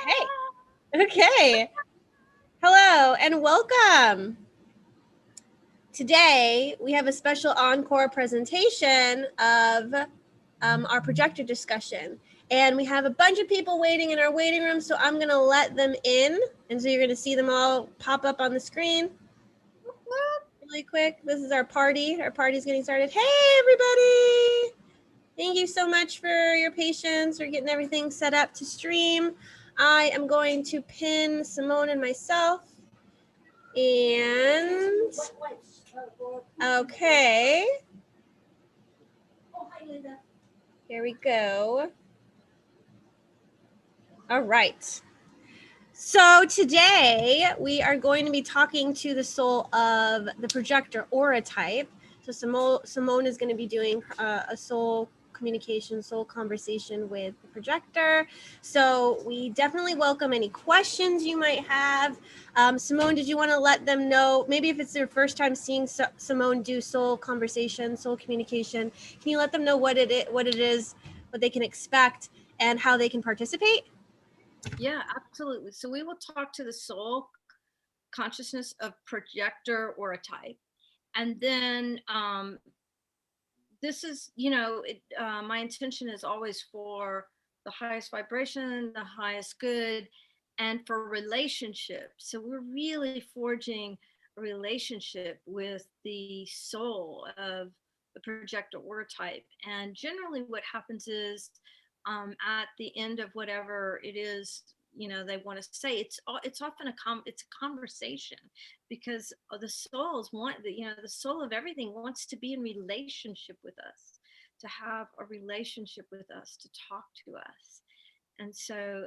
Okay. Hello and welcome. Today we have a special encore presentation of our projector discussion. And we have a bunch of people waiting in our waiting room, so I'm going to let them in. And so you're going to see them all pop up on the screen really quick. This is our party. Our party's getting started. Hey, everybody. Thank you so much for your patience. We're getting everything set up to stream. I am going to pin Simone and myself. And okay. Here we go. All right. So today we are going to be talking to the soul of the projector aura type. So Simone is going to be doing a soul communication, soul conversation with the projector. So we definitely welcome any questions you might have. Simone, did you want to let them know, maybe if it's their first time seeing Simone do soul conversation, soul communication, can you let them know what it is, what they can expect, and how they can participate? Yeah, absolutely. So we will talk to the soul consciousness of projector aura type. And then this is, my intention is always for the highest vibration, the highest good, and for relationships. So we're really forging a relationship with the soul of the projector aura type. And generally what happens is at the end of whatever it is they want to say, it's often it's a conversation, because the souls want the soul of everything wants to be in relationship with us, to have a relationship with us, to talk to us, and so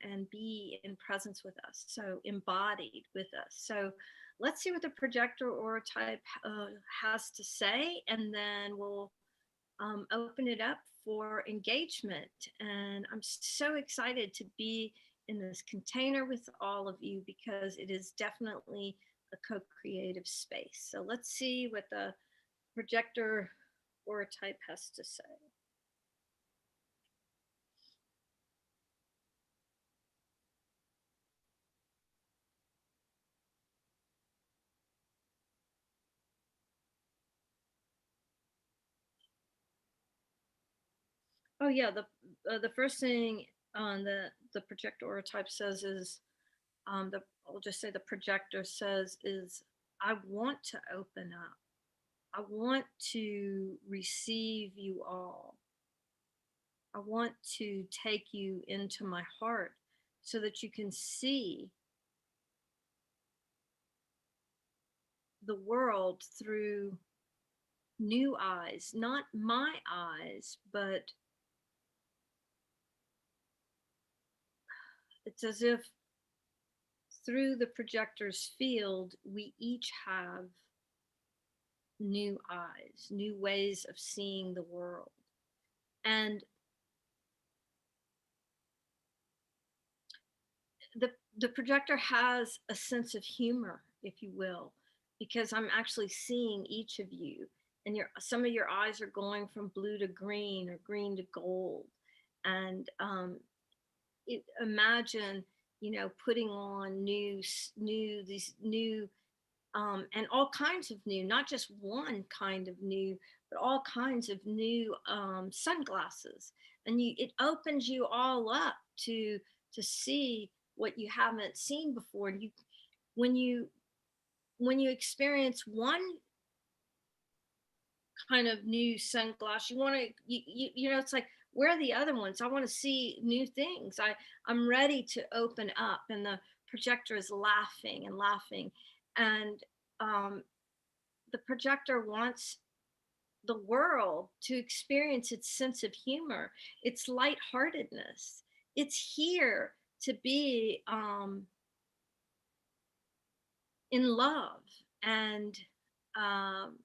and be in presence with us, so embodied with us. So let's see what the projector aura type has to say, and then we'll open it up for engagement. And I'm so excited to be in this container with all of you, because it is definitely a co-creative space. So let's see what the projector aura type has to say. Oh yeah, the first thing on the projector aura type says is I'll just say the projector says is, I want to open up. I want to receive you all. I want to take you into my heart so that you can see the world through new eyes, not my eyes, but it's as if through the projector's field, we each have new eyes, new ways of seeing the world. And the projector has a sense of humor, if you will, because I'm actually seeing each of you, and some of your eyes are going from blue to green or green to gold. And imagine, putting on these new and all kinds of new, not just one kind of new, but all kinds of new sunglasses. And it opens you all up to see what you haven't seen before. You when you when you experience one kind of new sunglass, you want to it's like, where are the other ones? I want to see new things. I'm ready to open up. And the projector is laughing and laughing. And the projector wants the world to experience its sense of humor, its lightheartedness. It's here to be in love and um,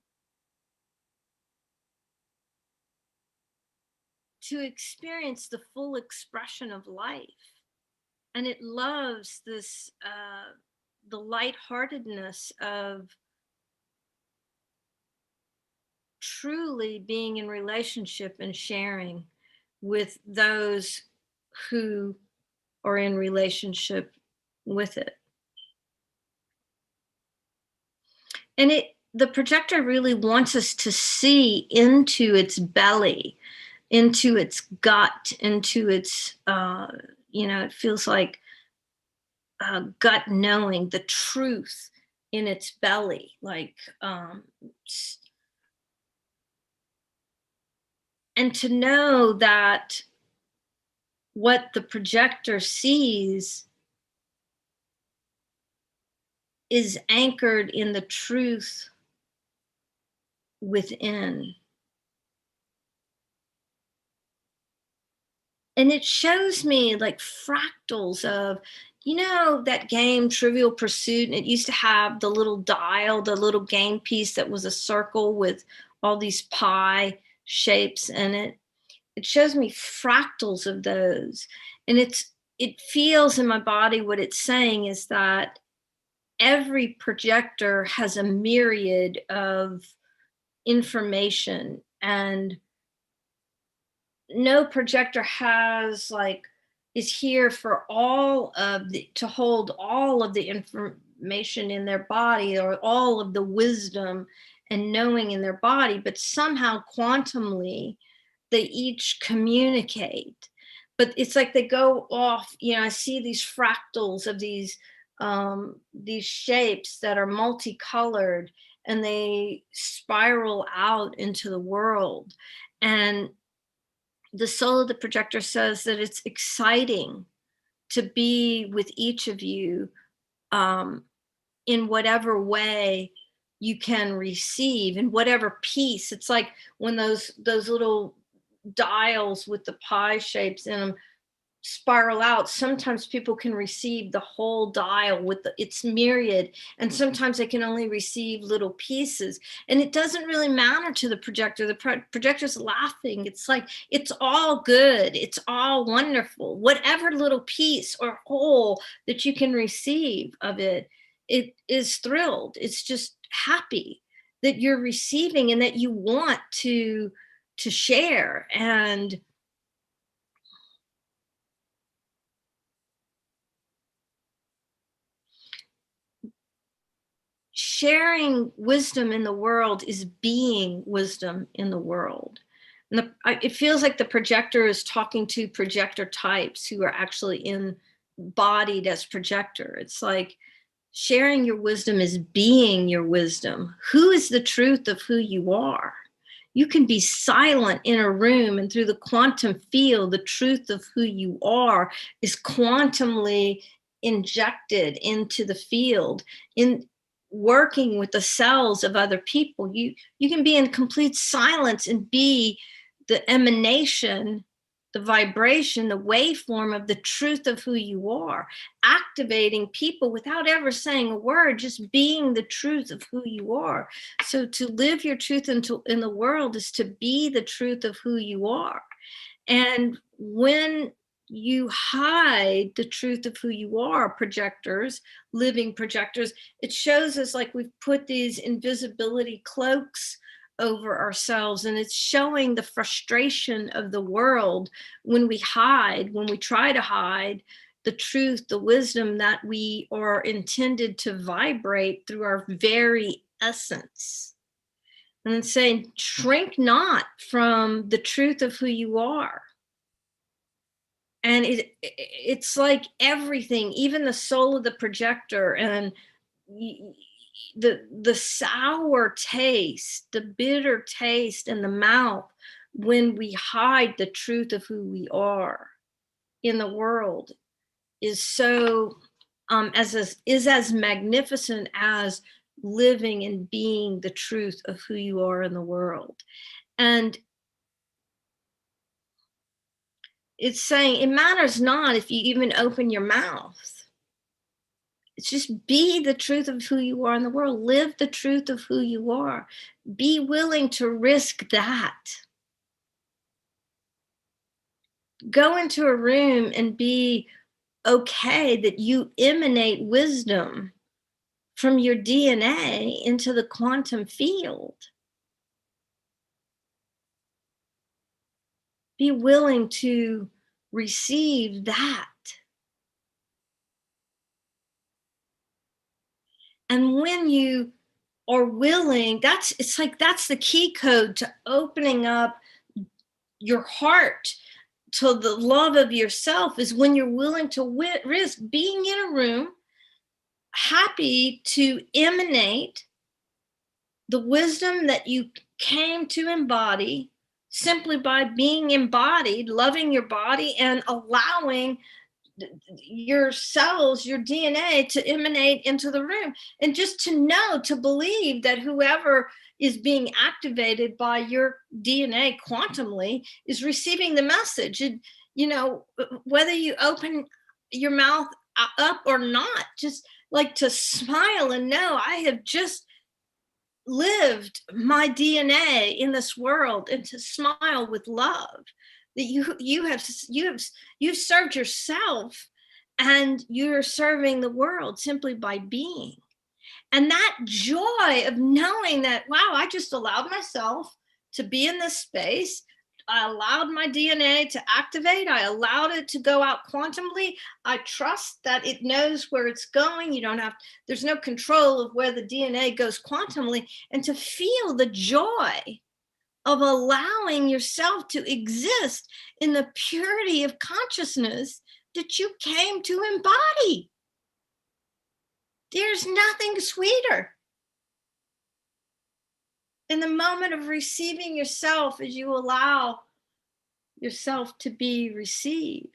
to experience the full expression of life. And it loves this, the lightheartedness of truly being in relationship and sharing with those who or in relationship with it. And the projector really wants us to see into its belly, into its gut, into its, it feels like gut knowing, the truth in its belly, like, and to know that what the projector sees is anchored in the truth within. And it shows me like fractals of, that game Trivial Pursuit, and it used to have the little dial, the little game piece that was a circle with all these pie shapes in it. It shows me fractals of those. And it feels in my body, what it's saying is that every projector has a myriad of information, and no projector is here for to hold all of the information in their body, or all of the wisdom and knowing in their body, but somehow quantumly they each communicate. But it's like they go off, I see these fractals of these shapes that are multicolored, and they spiral out into the world. And the soul of the projector says that it's exciting to be with each of you, in whatever way you can receive, in whatever piece. It's like when those little dials with the pie shapes in them spiral out, sometimes people can receive the whole dial with its myriad, and sometimes they can only receive little pieces. And it doesn't really matter to the projector. The projector's laughing. It's like, it's all good, it's all wonderful. Whatever little piece or whole that you can receive of it, it is thrilled. It's just happy that you're receiving and that you want to share. And sharing wisdom in the world is being wisdom in the world. And it feels like the projector is talking to projector types who are actually embodied as projector. It's like sharing your wisdom is being your wisdom. Who is the truth of who you are? You can be silent in a room, and through the quantum field, the truth of who you are is quantumly injected into the field. In working with the cells of other people, you can be in complete silence and be the emanation, the vibration, the waveform of the truth of who you are, activating people without ever saying a word, just being the truth of who you are. So to live your truth in the world is to be the truth of who you are. And when you hide the truth of who you are, projectors, living projectors, it shows us like we've put these invisibility cloaks over ourselves, and it's showing the frustration of the world when we hide, when we try to hide the truth, the wisdom that we are intended to vibrate through our very essence. And saying, shrink not from the truth of who you are. And it's like everything, even the soul of the projector, and the sour taste, the bitter taste in the mouth when we hide the truth of who we are in the world is so is as magnificent as living and being the truth of who you are in the world. And it's saying it matters not if you even open your mouth. It's just be the truth of who you are in the world. Live the truth of who you are. Be willing to risk that. Go into a room and be okay that you emanate wisdom from your DNA into the quantum field. Be willing to receive that. And when you are willing, it's like that's the key code to opening up your heart to the love of yourself, is when you're willing to risk being in a room, happy to emanate the wisdom that you came to embody simply by being embodied, loving your body and allowing your cells, your DNA to emanate into the room. And just to know, to believe that whoever is being activated by your DNA quantumly is receiving the message. And, you know, whether you open your mouth up or not, just like to smile and know I have just lived my DNA in this world, and to smile with love that you've served yourself and you're serving the world simply by being. And that joy of knowing that, wow, I just allowed myself to be in this space. I allowed my DNA to activate. I allowed it to go out quantumly. I trust that it knows where it's going. You don't have, there's no control of where the DNA goes quantumly. And to feel the joy of allowing yourself to exist in the purity of consciousness that you came to embody. There's nothing sweeter. In the moment of receiving yourself, as you allow yourself to be received.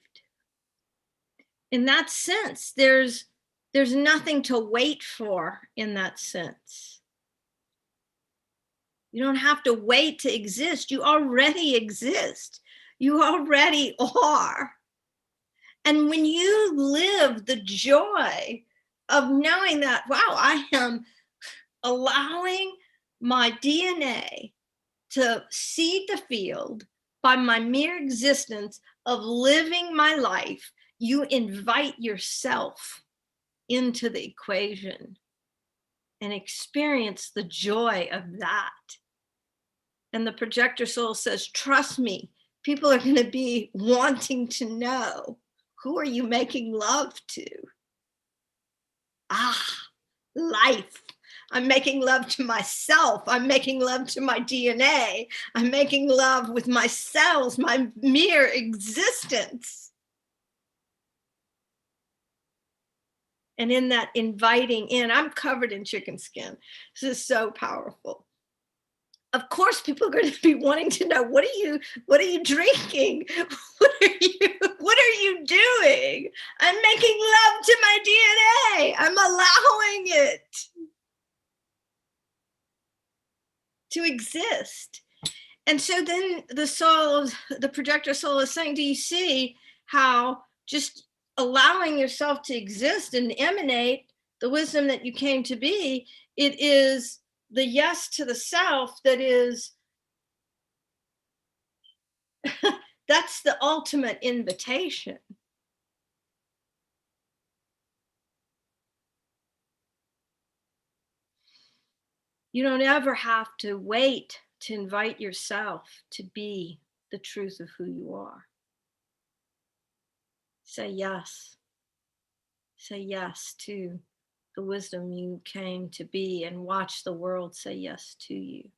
In that sense, there's nothing to wait for in that sense. You don't have to wait to exist. You already exist. You already are. And when you live the joy of knowing that, wow, I am allowing my DNA to seed the field by my mere existence of living my life, you invite yourself into the equation and experience the joy of that. And the projector soul says, trust me, people are going to be wanting to know, who are you making love to? Ah, life. I'm making love to myself. I'm making love to my DNA. I'm making love with my cells, my mere existence. And in that inviting in, I'm covered in chicken skin. This is so powerful. Of course, people are going to be wanting to know, what are you drinking? What are you doing? I'm making love to my DNA. I'm allowing it to exist. And so then the projector soul is saying, do you see how just allowing yourself to exist and emanate the wisdom that you came to be, it is the yes to the self that is, that's the ultimate invitation. You don't ever have to wait to invite yourself to be the truth of who you are. Say yes. Say yes to the wisdom you came to be, and watch the world say yes to you.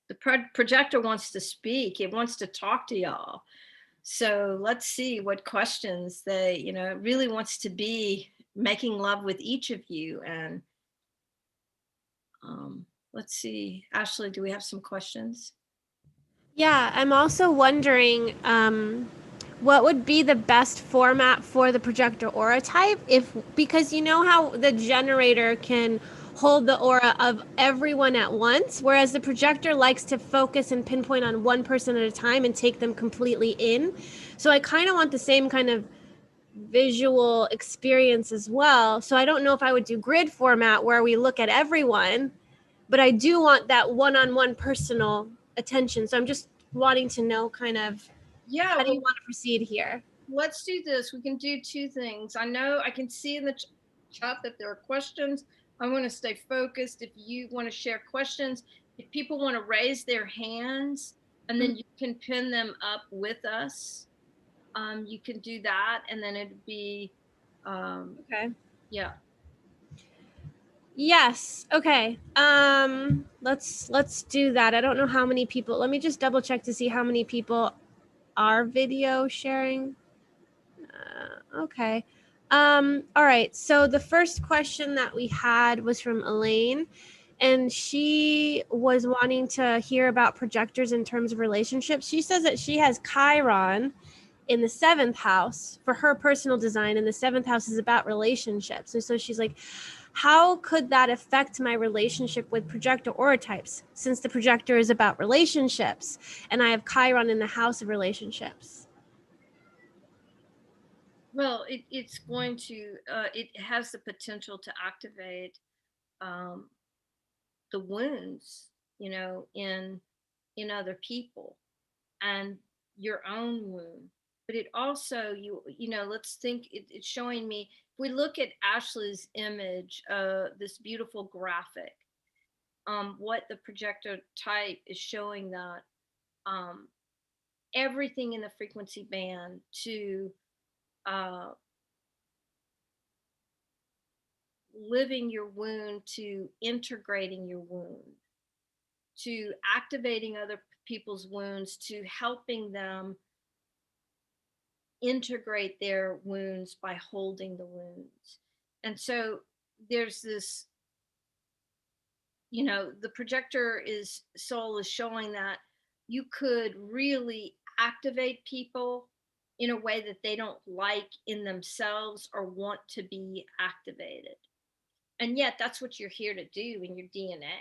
The projector wants to speak. It wants to talk to y'all. So let's see what questions it really wants to be making love with each of you. And let's see, Ashley, do we have some questions? Yeah, I'm also wondering what would be the best format for the projector aura type, because you know how the generator can hold the aura of everyone at once, whereas the projector likes to focus and pinpoint on one person at a time and take them completely in. So I kind of want the same kind of visual experience as well. So I don't know if I would do grid format where we look at everyone, but I do want that one-on-one personal attention. So I'm just wanting to know kind of, how do you want to proceed here? Let's do this. We can do two things. I know I can see in the chat that there are questions. I want to stay focused. If you want to share questions, if people want to raise their hands, and then you can pin them up with us, you can do that, and then it'd be Okay. Yeah. Yes. Okay. Let's do that. I don't know how many people. Let me just double check to see how many people are video sharing. Okay. All right. So the first question that we had was from Elaine, and she was wanting to hear about projectors in terms of relationships. She says that she has Chiron in the 7th house for her personal design, and the 7th house is about relationships. And so she's like, how could that affect my relationship with projector aura types, since the projector is about relationships and I have Chiron in the house of relationships? Well, it's going to, it has the potential to activate um, the wounds, in other people, and your own wound. But it also, let's think, it's showing me, if we look at Ashley's image, this beautiful graphic, what the projector type is showing, that um, everything in the frequency band, to uh, living your wound, to integrating your wound, to activating other people's wounds, to helping them integrate their wounds by holding the wounds. And so there's this, the projector is soul is showing that you could really activate people in a way that they don't like in themselves or want to be activated. And yet that's what you're here to do in your DNA.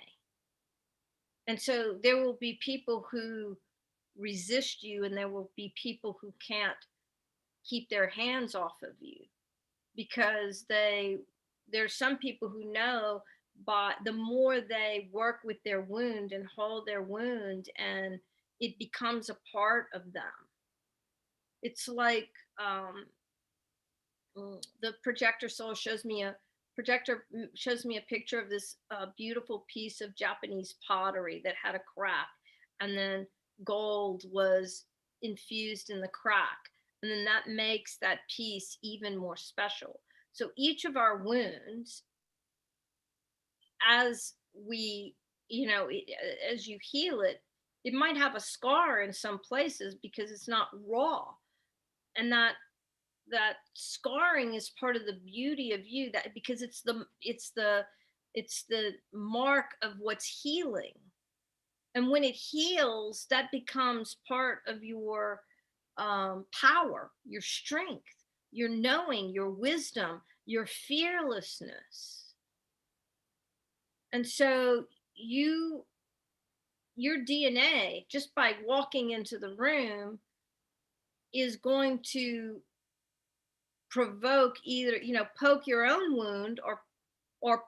And so there will be people who resist you, and there will be people who can't keep their hands off of you, because there's some people who know, but the more they work with their wound and hold their wound, and it becomes a part of them. It's like, the projector soul shows me a picture of this beautiful piece of Japanese pottery that had a crack, and then gold was infused in the crack, and then that makes that piece even more special. So each of our wounds, as we, as you heal it, it might have a scar in some places because it's not raw, and that scarring is part of the beauty of you, that because it's the mark of what's healing. And when it heals, that becomes part of your power, your strength, your knowing, your wisdom, your fearlessness. And so your DNA, just by walking into the room, is going to provoke, either poke your own wound, or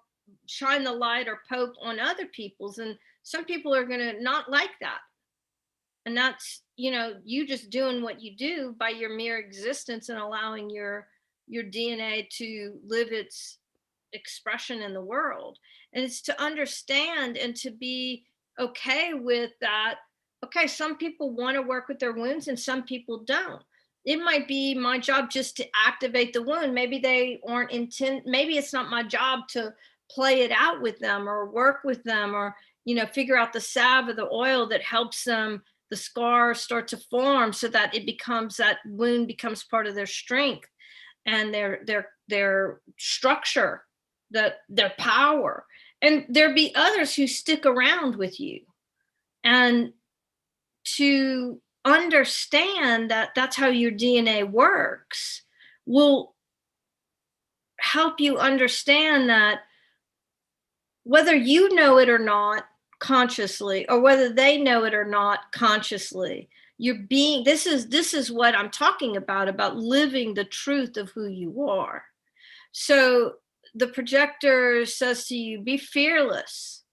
shine the light or poke on other people's. And some people are going to not like that, and that's, you just doing what you do by your mere existence, and allowing your DNA to live its expression in the world. And it's to understand and to be okay with that. Okay, some people want to work with their wounds and some people don't. It might be my job just to activate the wound. Maybe they aren't maybe it's not my job to play it out with them or work with them, or figure out the salve or the oil that helps them, the scar start to form, so that that wound becomes part of their strength and their structure, their power. And there be others who stick around with you, and to understand that that's how your DNA works will help you understand that, whether you know it or not consciously, or whether they know it or not consciously, this is what I'm talking about living the truth of who you are. So the projector says to you, be fearless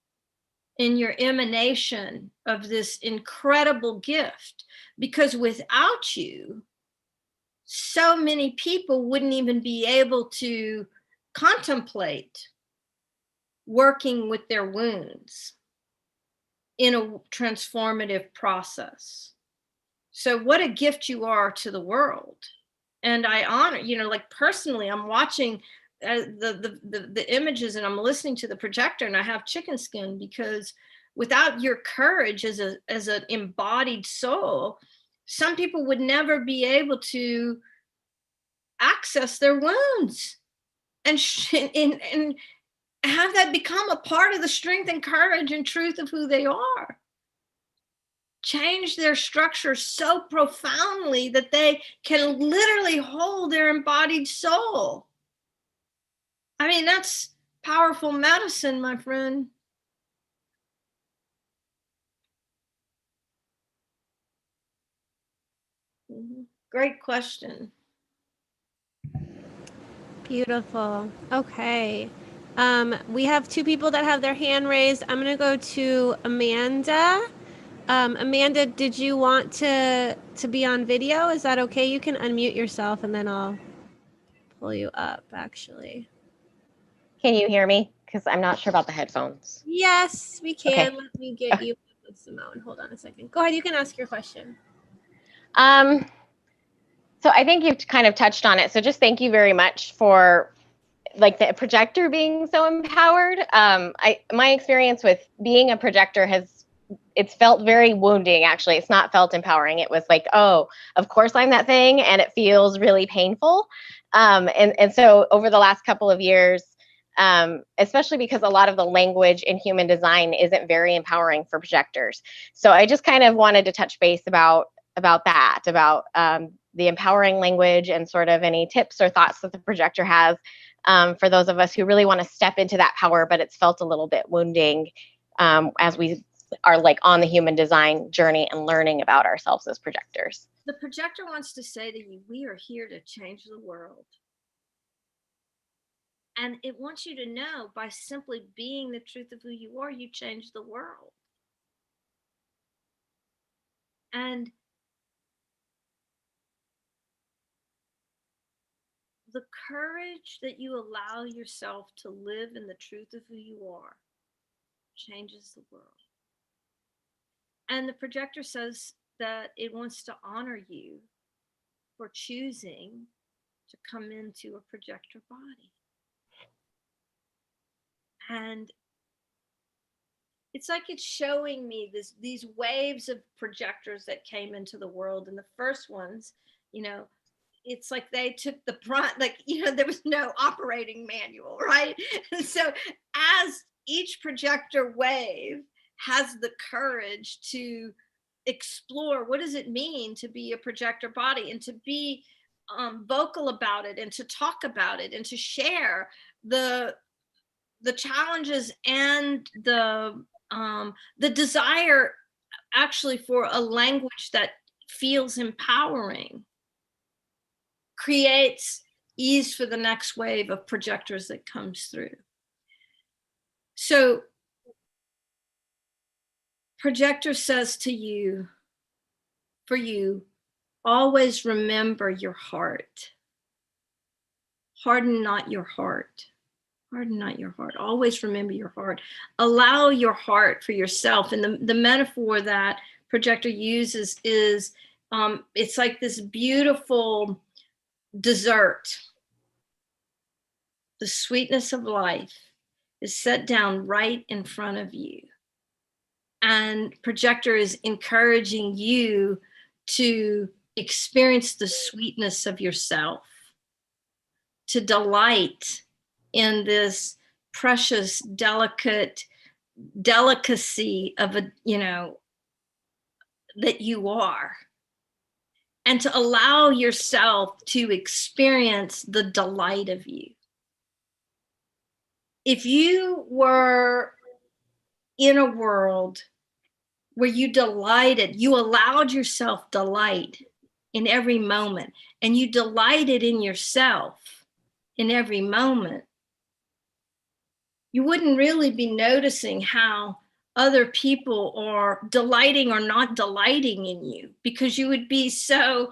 in your emanation of this incredible gift, because without you, so many people wouldn't even be able to contemplate working with their wounds in a transformative process. So what a gift you are to the world. And I honor, like personally, I'm watching the images, and I'm listening to the projector, and I have chicken skin, because without your courage as an embodied soul, some people would never be able to access their wounds and and have that become a part of the strength and courage and truth of who they are. Change their structure so profoundly that they can literally hold their embodied soul. I mean, that's powerful medicine, my friend. Great question. Beautiful. Okay. We have two people that have their hand raised. I'm going to go to Amanda. Amanda, did you want to be on video? Is that okay? You can unmute yourself and then I'll pull you up, actually. Can you hear me? Because I'm not sure about the headphones. Yes, we can. Okay. Let me get you with Simone. Hold on a second. Go ahead. You can ask your question. So I think you've kind of touched on it. So just thank you very much for like the projector being so empowered. My experience with being a projector it's felt very wounding, actually. It's not felt empowering. It was like, oh, of course I'm that thing, and it feels really painful. And so over the last couple of years, especially because a lot of the language in human design isn't very empowering for projectors. So I just kind of wanted to touch base about that, about the empowering language, and sort of any tips or thoughts that the projector has for those of us who really want to step into that power, but it's felt a little bit wounding as we are like on the human design journey and learning about ourselves as projectors. The projector wants to say to you, we are here to change the world. And it wants you to know, by simply being the truth of who you are, you change the world. And the courage that you allow yourself to live in the truth of who you are changes the world. And the projector says that it wants to honor you for choosing to come into a projector body. And it's like it's showing me these waves of projectors that came into the world. And the first ones, it's like they took the brunt, there was no operating manual, right? And so as each projector wave has the courage to explore what does it mean to be a projector body, and to be vocal about it, and to talk about it, and to share the challenges and the desire actually for a language that feels empowering, creates ease for the next wave of projectors that comes through. So projector says to you, for you, always remember your heart. Harden not your heart. Harden not your heart. Always remember your heart. Allow your heart for yourself. And the metaphor that projector uses is it's like this beautiful dessert. The sweetness of life is set down right in front of you. And projector is encouraging you to experience the sweetness of yourself, to delight in this precious, delicacy of that you are, and to allow yourself to experience the delight of you. If you were in a world where you delighted, you allowed yourself delight in every moment, and you delighted in yourself in every moment, you wouldn't really be noticing how other people are delighting or not delighting in you, because you would be so,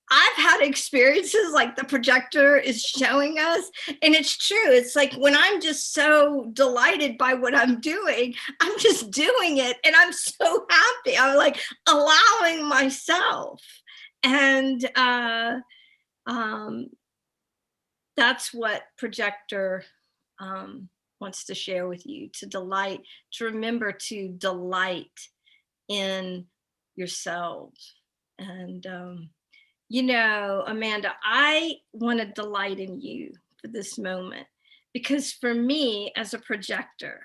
I've had experiences like the projector is showing us, and it's true. It's like when I'm just so delighted by what I'm doing, I'm just doing it, and I'm so happy. I'm like allowing myself. And that's what Projector wants to share with you, to remember to delight in yourselves. And, you know, Amanda, I want to delight in you for this moment, because for me as a projector,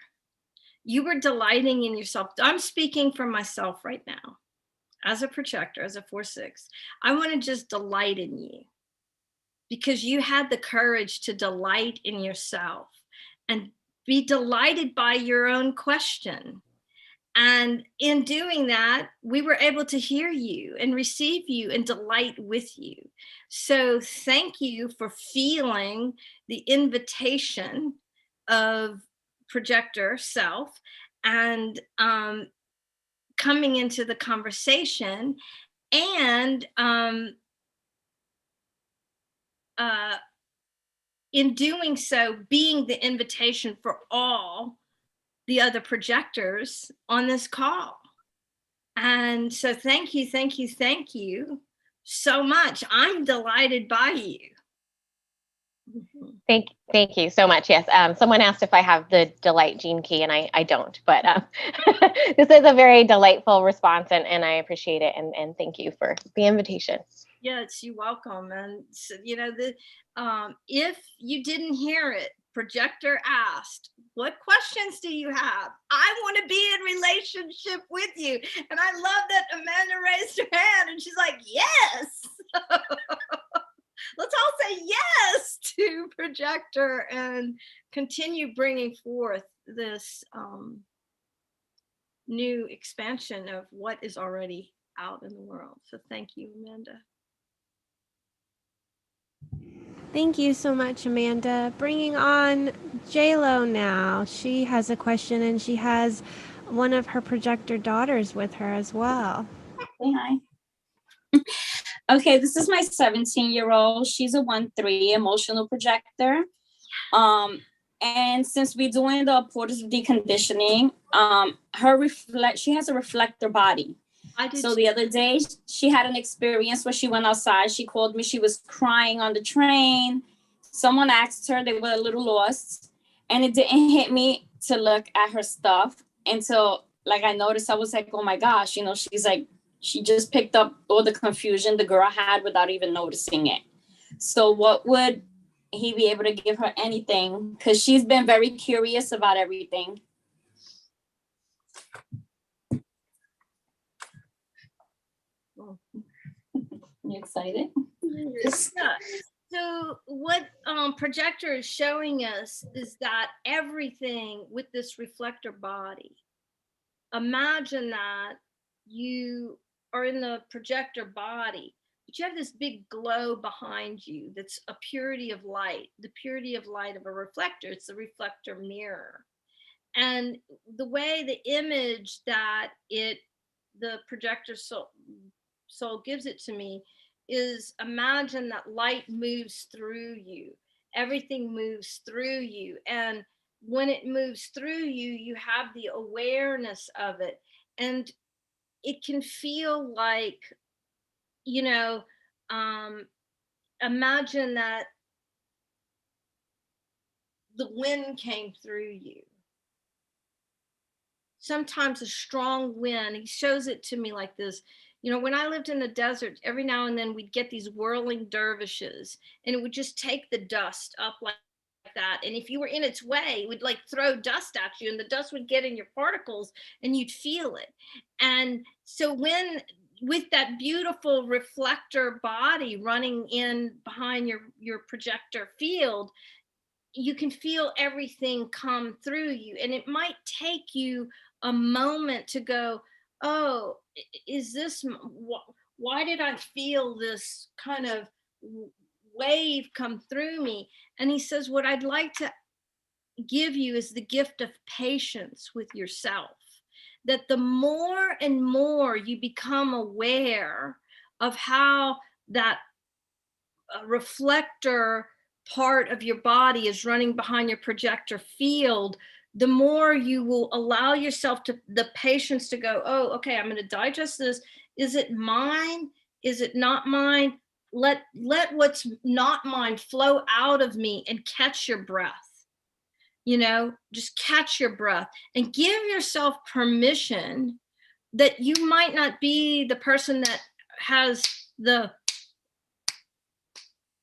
you were delighting in yourself. I'm speaking for myself right now. As a projector, as a 4/6, I want to just delight in you, because you had the courage to delight in yourself and be delighted by your own question. And in doing that, we were able to hear you and receive you and delight with you. So thank you for feeling the invitation of Projector Self and coming into the conversation, and in doing so, being the invitation for all the other projectors on this call. And so thank you, thank you, thank you so much. I'm delighted by you. Thank you so much. Yes. Someone asked if I have the delight gene key, and I don't, but this is a very delightful response, and I appreciate it. And thank you for the invitation. Yes, you're welcome. And so, you know, if you didn't hear it, Projector asked, what questions do you have? I want to be in relationship with you. And I love that Amanda raised her hand and she's like, yes. Let's all say yes to Projector and continue bringing forth this new expansion of what is already out in the world. So thank you, Amanda. Thank you so much, Amanda. Bringing on JLo now. She has a question, and she has one of her projector daughters with her as well. Say hi. Okay, this is my 17-year-old. She's a 1/3 emotional projector. And since we're doing the portals of deconditioning, she has a reflector body. So the other day she had an experience where she went outside. She called me. She was crying on the train. Someone asked her, they were a little lost, and it didn't hit me to look at her stuff until like I noticed. I was like, oh my gosh, you know, she's like, she just picked up all the confusion the girl had without even noticing it. So what would he be able to give her anything? Because she's been very curious about everything. You excited? Yeah. So what Projector is showing us is that everything with this reflector body, imagine that you are in the projector body, but you have this big glow behind you that's a purity of light, the purity of light of a reflector. It's the reflector mirror. And the way the image that the projector soul gives it to me is, imagine that light moves through you. Everything moves through you. And when it moves through you, you have the awareness of it. And it can feel like, you know, imagine that the wind came through you. Sometimes a strong wind, he shows it to me like this. You know, when I lived in the desert, every now and then we'd get these whirling dervishes, and it would just take the dust up like that. And if you were in its way, it would like throw dust at you, and the dust would get in your particles and you'd feel it. And so with that beautiful reflector body running in behind your projector field, you can feel everything come through you. And it might take you a moment to go, oh, is this, why did I feel this kind of wave come through me? And he says, what I'd like to give you is the gift of patience with yourself. That the more and more you become aware of how that reflector part of your body is running behind your projector field, the more you will allow yourself to the patience to go, oh, okay, I'm going to digest this. Is it mine? Is it not mine? let what's not mine flow out of me and catch your breath. You know, just catch your breath and give yourself permission that you might not be the person that has the,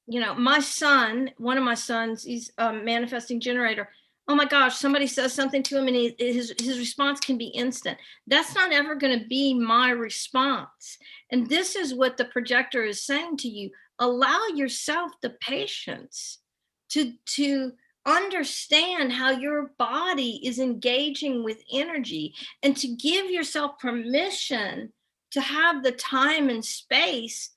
you know, my son, one of my sons, he's a manifesting generator. Oh my gosh, somebody says something to him and his response can be instant. That's not ever going to be my response. And this is what the projector is saying to you. Allow yourself the patience to understand how your body is engaging with energy, and to give yourself permission to have the time and space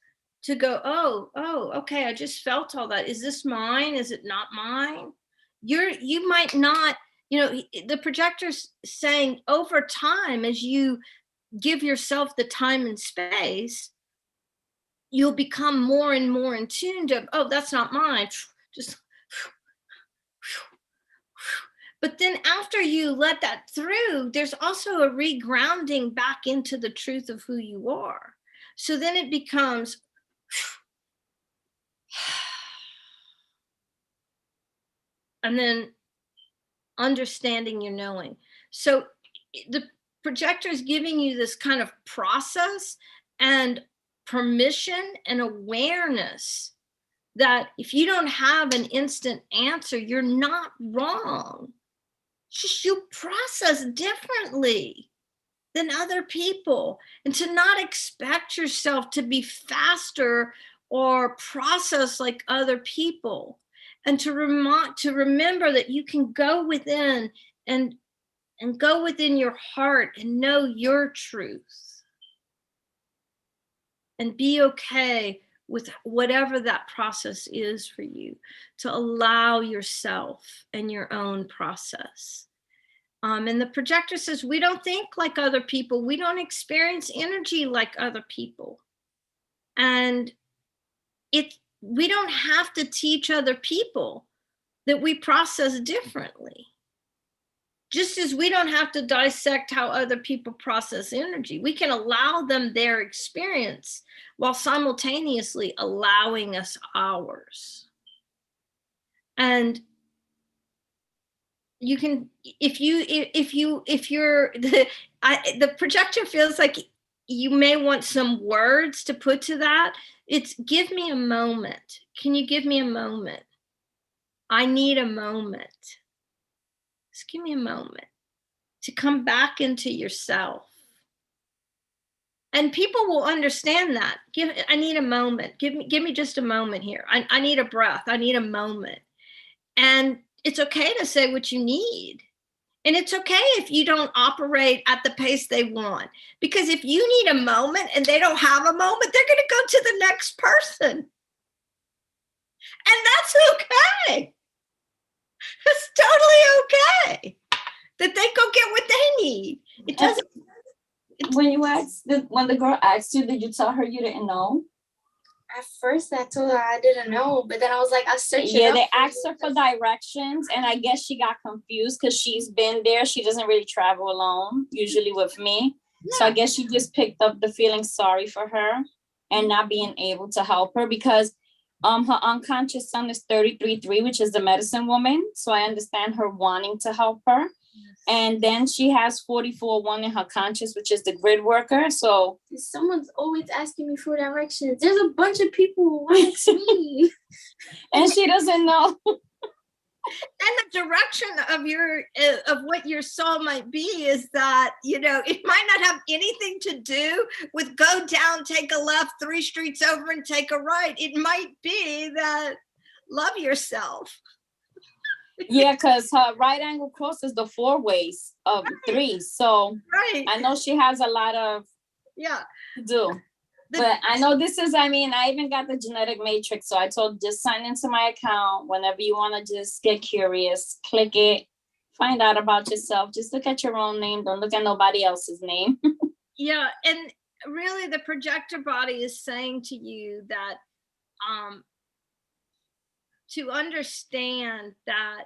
to go, oh, okay, I just felt all that. Is this mine? Is it not mine? You might not, you know, the projector's saying over time, as you give yourself the time and space, you'll become more and more in tune to, oh, that's not mine. Just, but then after you let that through, there's also a regrounding back into the truth of who you are. So then it becomes, and then understanding your knowing. So the projector is giving you this kind of process and permission and awareness that if you don't have an instant answer, you're not wrong. Just you process differently than other people, and to not expect yourself to be faster or process like other people, and to remember that you can go within and go within your heart and know your truth and be okay with whatever that process is for you, to allow yourself and your own process. And the projector says, we don't think like other people. We don't experience energy like other people. And we don't have to teach other people that we process differently. Just as we don't have to dissect how other people process energy. We can allow them their experience while simultaneously allowing us ours. And you can, if you're the projector feels like you may want some words to put to that. It's give me a moment. Can you give me a moment? I need a moment. Just give me a moment to come back into yourself. And people will understand that. I need a moment. Give me just a moment here. I need a breath. I need a moment. And it's okay to say what you need. And it's okay if you don't operate at the pace they want. Because if you need a moment and they don't have a moment, they're going to go to the next person. And that's okay. It's totally okay that they go get what they need. It doesn't. When the girl asked you, did you tell her you didn't know? At first, I told her I didn't know, but then I was like, I'll search it up. Yeah, they asked her for directions, and I guess she got confused because she's been there. She doesn't really travel alone, usually with me. Yeah. So I guess she just picked up the feeling sorry for her and not being able to help her, because her unconscious son is 33.3, which is the medicine woman. So I understand her wanting to help her. And then she has 44.1 in her conscious, which is the grid worker. So someone's always asking me for directions. There's a bunch of people who ask me. And she doesn't know. And the direction of what your soul might be is that, you know, it might not have anything to do with go down, take a left, 3 streets over and take a right. It might be that love yourself. Yeah, because her right angle crosses the 4 ways of 3. So I know she has a lot of to do. But I know this is, I even got the genetic matrix. So I told just sign into my account whenever you want to just get curious, click it, find out about yourself. Just look at your own name. Don't look at nobody else's name. Yeah. And really the projector body is saying to you that to understand that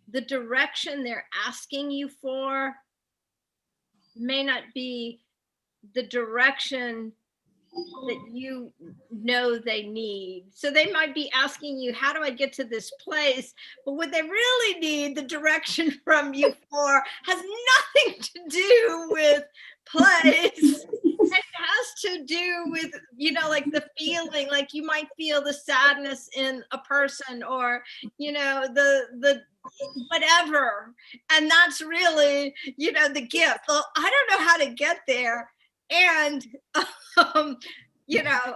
the direction they're asking you for may not be the direction that you know they need. So they might be asking you, how do I get to this place? But what they really need the direction from you for has nothing to do with place. It has to do with, you know, like the feeling, like you might feel the sadness in a person, or, you know, the whatever. And that's really, you know, the gift. Well, I don't know how to get there. And you know,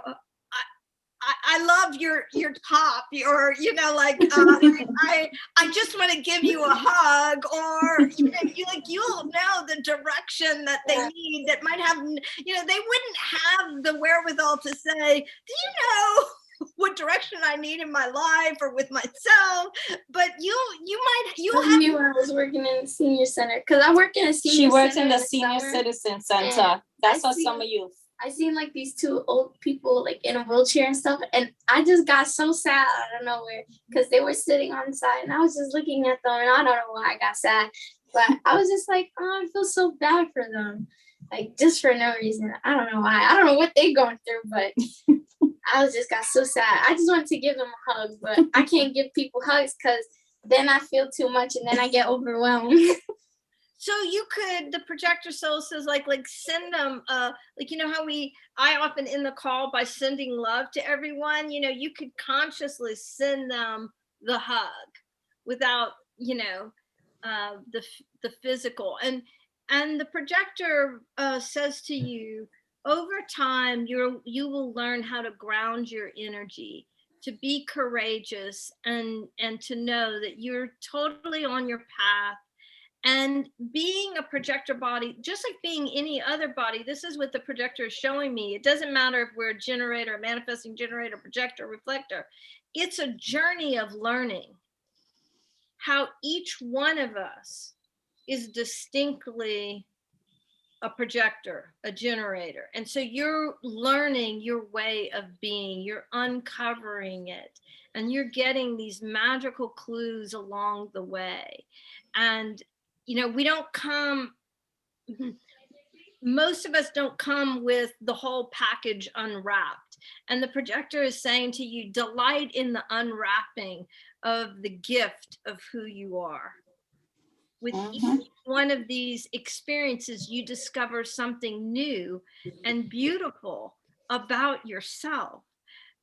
I love your top, or, you know, like I just want to give you a hug, or, you know, you'll know the direction that they need, that might have, you know, they wouldn't have the wherewithal to say, do you know what direction I need in my life or with myself? But you'll have me when I was working in the senior center, because I work in a senior She works center in the senior summer. citizen center. That's for summer youth. I seen like these two old people like in a wheelchair and stuff, and I just got so sad out of nowhere because they were sitting on the side, and I was just looking at them, and I don't know why I got sad, but I was just like, oh, I feel so bad for them, like just for no reason. I don't know why. I don't know what they're going through, but I was just got so sad. I just wanted to give them a hug, but I can't give people hugs because then I feel too much, and then I get overwhelmed. So you could, the projector soul says, like send them, like, you know how I often end the call by sending love to everyone, you know, you could consciously send them the hug without, you know, the physical. And the projector says to you, over time, you will learn how to ground your energy, to be courageous, and to know that you're totally on your path. And being a projector body, just like being any other body, this is what the projector is showing me. It doesn't matter if we're a generator, a manifesting generator, projector, reflector. It's a journey of learning how each one of us is distinctly a projector, a generator. And so you're learning your way of being, you're uncovering it, and you're getting these magical clues along the way. And you know, we don't come, most of us don't come with the whole package unwrapped. And the projector is saying to you, delight in the unwrapping of the gift of who you are. With each one of these experiences, you discover something new and beautiful about yourself.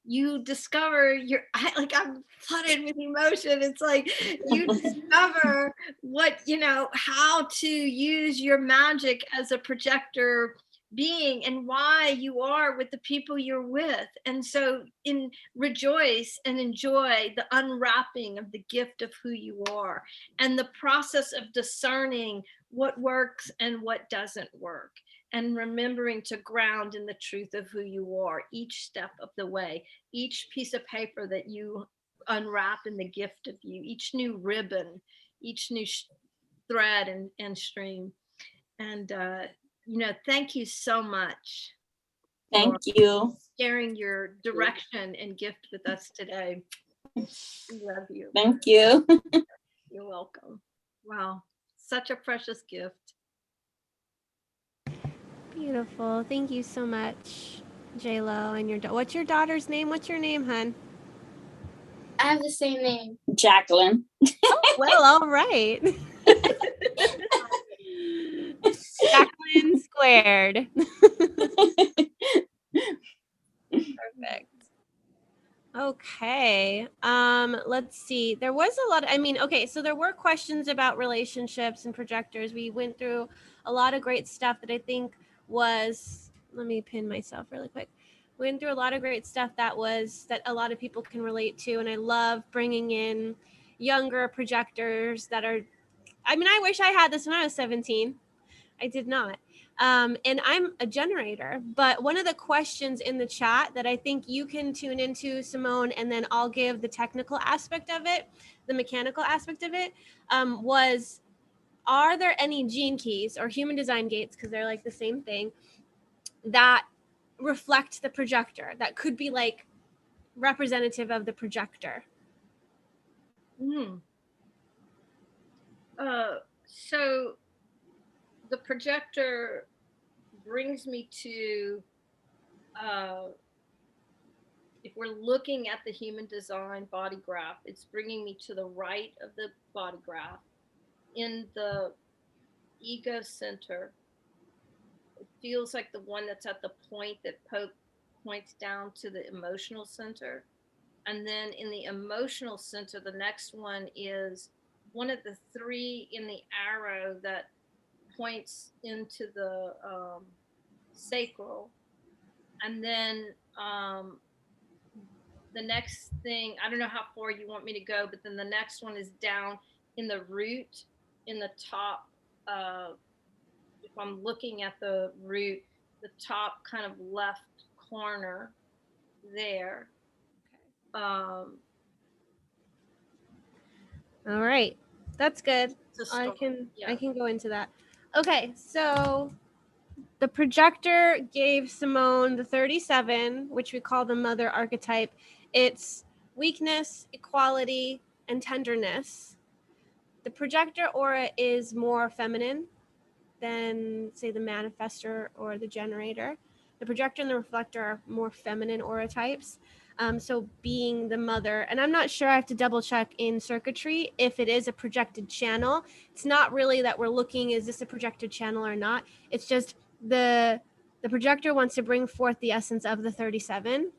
You discover I'm flooded with emotion. It's like you discover what, you know, how to use your magic as a projector being, and why you are with the people you're with. And so rejoice and enjoy the unwrapping of the gift of who you are, and the process of discerning what works and what doesn't work, and remembering to ground in the truth of who you are each step of the way, each piece of paper that you unwrap in the gift of you, each new ribbon, each new thread and stream. And, you know, thank you so much. Thank you. Sharing your direction and gift with us today. We love you. Thank you. You're welcome. Wow. Such a precious gift. Beautiful. Thank you so much, J-Lo. And what's your daughter's name? What's your name, hun? I have the same name. Jacqueline. Oh, well, all right. Jacqueline squared. Perfect. Okay. Let's see. There was a lot so there were questions about relationships and projectors. We went through a lot of great stuff that I think was, let me pin myself really quick. We went through a lot of great stuff that a lot of people can relate to. And I love bringing in younger projectors that are, I wish I had this when I was 17. I did not. And I'm a generator, but one of the questions in the chat that I think you can tune into, Simone, and then I'll give the technical aspect of it, the mechanical aspect of it, was, are there any gene keys or human design gates, because they're like the same thing, that reflect the projector, that could be like representative of the projector? So the projector brings me to if we're looking at the human design body graph, it's bringing me to the right of the body graph in the ego center. It feels like the one that's at the point that points down to the emotional center. And then in the emotional center, the next one is one of the three in the arrow that points into the sacral. And then the next thing, I don't know how far you want me to go, but then the next one is down in the root, in the top. If I'm looking at the root, the top kind of left corner there. All right, that's good. I can go into that. Okay, so the projector gave Simone the 37, which we call the mother archetype. It's weakness, equality, and tenderness. The projector aura is more feminine than, say, the manifestor or the generator. The projector and the reflector are more feminine aura types. So being the mother, and I'm not sure, I have to double check in circuitry if it is a projected channel. It's not really that we're looking, is this a projected channel or not? It's just the projector wants to bring forth the essence of the 37.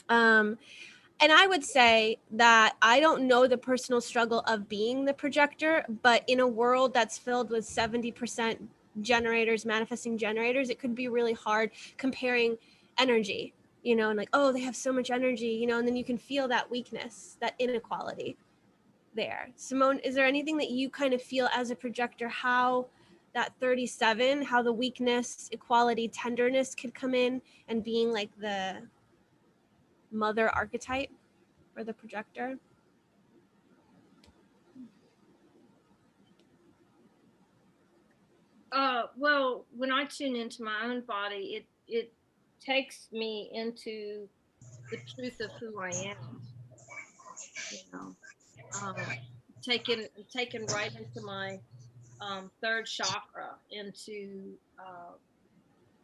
And I would say that I don't know the personal struggle of being the projector, but in a world that's filled with 70% generators, manifesting generators, it could be really hard comparing energy, you know, and like, oh, they have so much energy, you know, and then you can feel that weakness, that inequality there. Simone, is there anything that you kind of feel as a projector, how that 37, how the weakness, equality, tenderness could come in and being like the mother archetype for the projector? Well, when I tune into my own body, it takes me into the truth of who I am. You know, taken right into my third chakra, into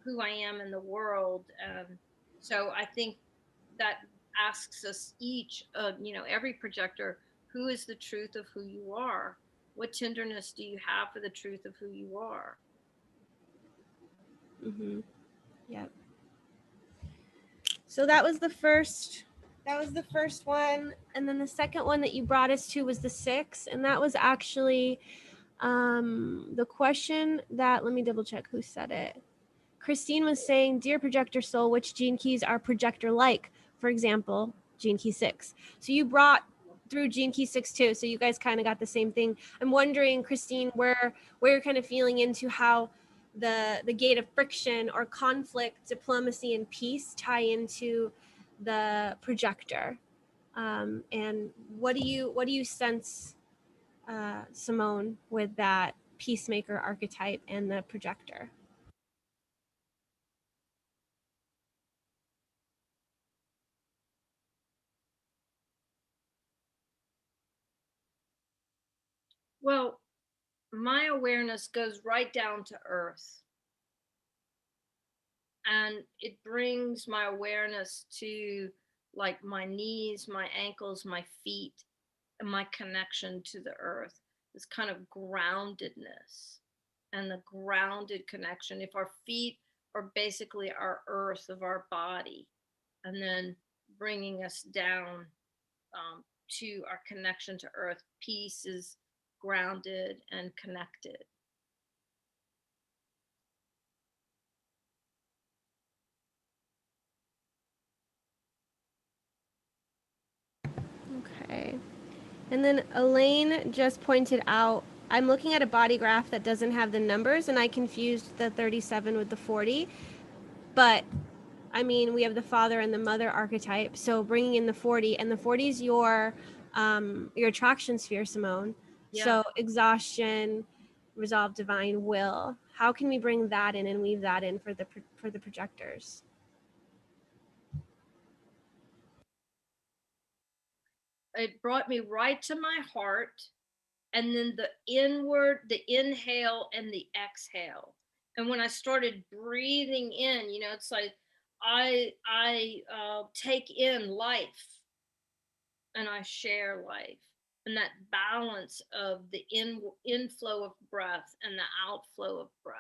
who I am in the world. And so I think that asks us each, you know, every projector, who is the truth of who you are? What tenderness do you have for the truth of who you are? Mm-hmm. Yep. So that was the first one. And then the second one that you brought us to was the 6. And that was actually the question that, let me double check who said it. Christine was saying, dear projector soul, which gene keys are projector like? For example, gene key 6. So you brought through gene key 6 too. So you guys kind of got the same thing. I'm wondering, Christine, where you're kind of feeling into how the gate of friction or conflict, diplomacy, and peace tie into the projector. And what do you sense, Simone, with that peacemaker archetype and the projector? Well, my awareness goes right down to earth. And it brings my awareness to like my knees, my ankles, my feet, and my connection to the earth. This kind of groundedness and the grounded connection. If our feet are basically our earth of our body, and then bringing us down to our connection to earth, peace is grounded and connected. Okay. And then Elaine just pointed out, I'm looking at a body graph that doesn't have the numbers, and I confused the 37 with the 40. But I mean, we have the father and the mother archetype. So bringing in the 40, and the 40 is your attraction sphere, Simone. Yeah. So exhaustion, resolve, divine will. How can we bring that in and weave that in for the projectors? It brought me right to my heart, and then the inward, the inhale and the exhale. And when I started breathing in, you know, it's like I take in life and I share life, and that balance of the inflow of breath and the outflow of breath.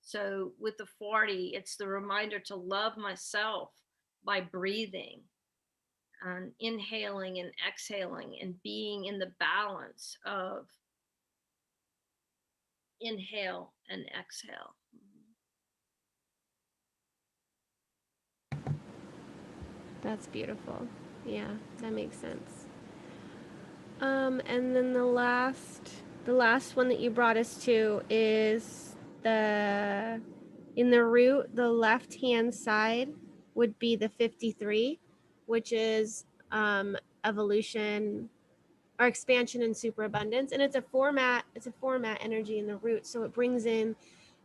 So with the 40, it's the reminder to love myself by breathing and inhaling and exhaling and being in the balance of inhale and exhale. That's beautiful. Yeah, that makes sense. And then the last one that you brought us to is in the root, the left hand side would be the 53, which is evolution or expansion and superabundance. And it's a format energy in the root. So it brings in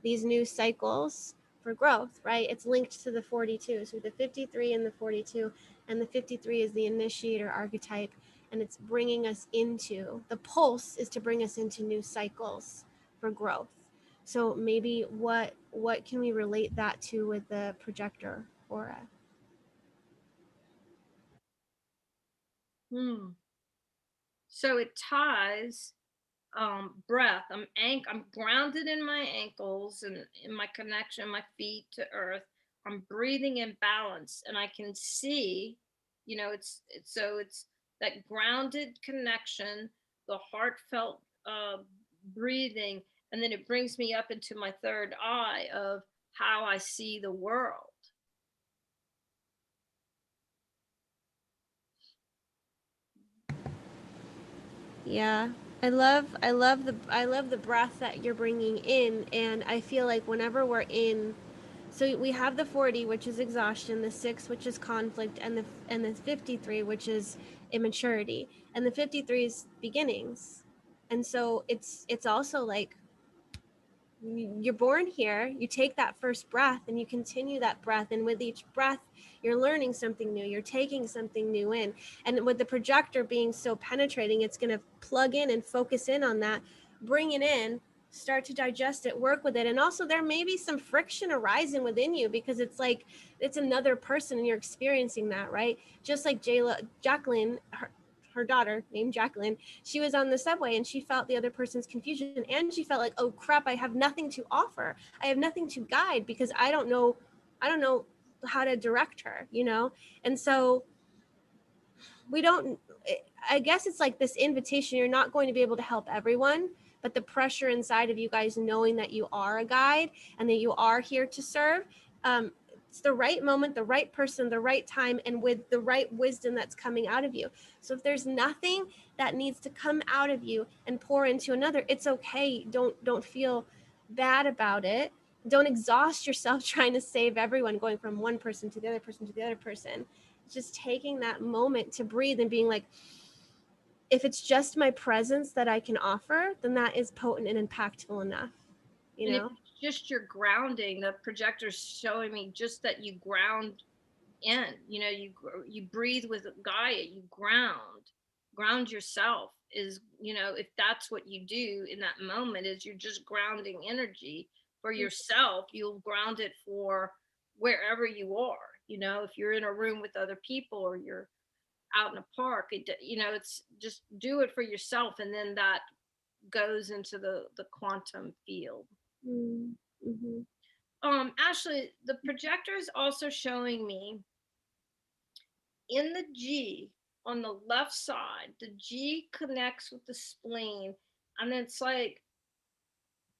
these new cycles for growth, right? It's linked to the 42. So the 53 and the 42, and the 53 is the initiator archetype, and it's bringing us into the pulse is to bring us into new cycles for growth. So maybe what can we relate that to with the projector aura? So it ties breath. I'm grounded in my ankles and in my connection, my feet to earth. I'm breathing in balance, and I can see, it's that grounded connection, the heartfelt breathing, and then it brings me up into my third eye of how I see the world. Yeah. I love the breath that you're bringing in, and I feel like whenever we're in, so we have the 40, which is exhaustion, the 6, which is conflict, and the 53, which is immaturity, and the 53 is beginnings. And so it's also like you're born here, you take that first breath and you continue that breath, and with each breath you're learning something new, you're taking something new in. And with the projector being so penetrating, it's going to plug in and focus in on that, bring it in, start to digest it, work with it. And also there may be some friction arising within you because it's like it's another person and you're experiencing that, right? Just like Jacqueline, her daughter named Jacqueline, she was on the subway and she felt the other person's confusion, and she felt like, oh crap, I have nothing to offer, I have nothing to guide because I don't know how to direct her, and so we don't, I guess it's like this invitation, you're not going to be able to help everyone, but the pressure inside of you guys knowing that you are a guide and that you are here to serve, it's the right moment, the right person, the right time, and with the right wisdom that's coming out of you. So if there's nothing that needs to come out of you and pour into another, it's okay. Don't feel bad about it. Don't exhaust yourself trying to save everyone, going from one person to the other person to the other person. Just taking that moment to breathe and being like, if it's just my presence that I can offer, then that is potent and impactful enough. And if it's just your grounding, the projector's showing me just that you ground in, you breathe with Gaia, you ground yourself is, if that's what you do in that moment, is you're just grounding energy for yourself. You'll ground it for wherever you are, if you're in a room with other people or you're out in a park, it's just do it for yourself, and then that goes into the quantum field. Mm-hmm. Ashley, the projector is also showing me in the G on the left side, the G connects with the spleen, and it's like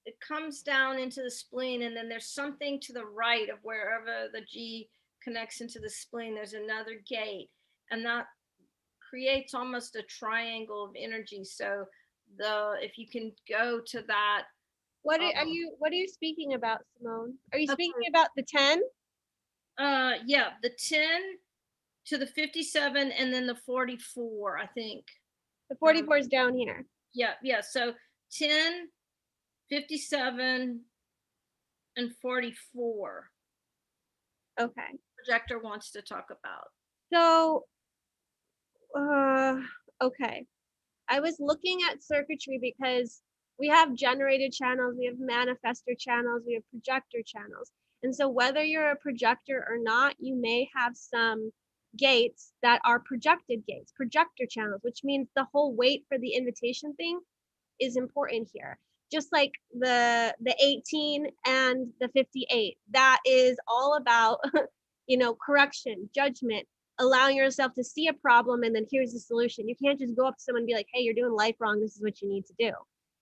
it comes down into the spleen, and then there's something to the right of wherever the G connects into the spleen, there's another gate, and that creates almost a triangle of energy. So if you can go to that. What are you speaking about, Simone? Are you speaking about the 10? Yeah, the 10 to the 57 and then the 44, I think. The 44 is down here. Yeah. So 10, 57, and 44. Okay. Projector wants to talk about. So, okay. I was looking at circuitry because we have generated channels, we have manifestor channels, we have projector channels. And so whether you're a projector or not, you may have some gates that are projected gates, projector channels, which means the whole wait for the invitation thing is important here. Just like the 18 and the 58, that is all about, correction, judgment, allowing yourself to see a problem and then here's the solution. You can't just go up to someone and be like, hey, you're doing life wrong. This is what you need to do.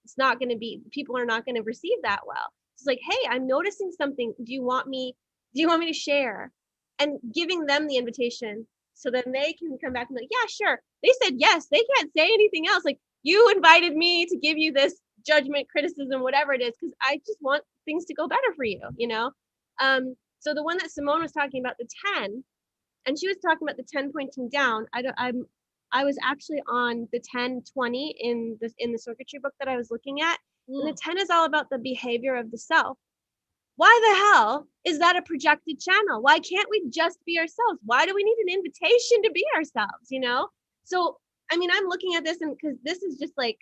It's not going to be, people are not going to receive that well. It's like, hey, I'm noticing something. Do you want me to share? And giving them the invitation so then they can come back and be like, yeah, sure. They said yes. They can't say anything else. Like, you invited me to give you this judgment, criticism, whatever it is, because I just want things to go better for you, So the one that Simone was talking about, the 10, and she was talking about the 10 pointing down. I was actually on the 10-20 in the circuitry book that I was looking at. And the 10 is all about the behavior of the self. Why the hell is that a projected channel? Why can't we just be ourselves? Why do we need an invitation to be ourselves, So, I'm looking at this and because this is just like,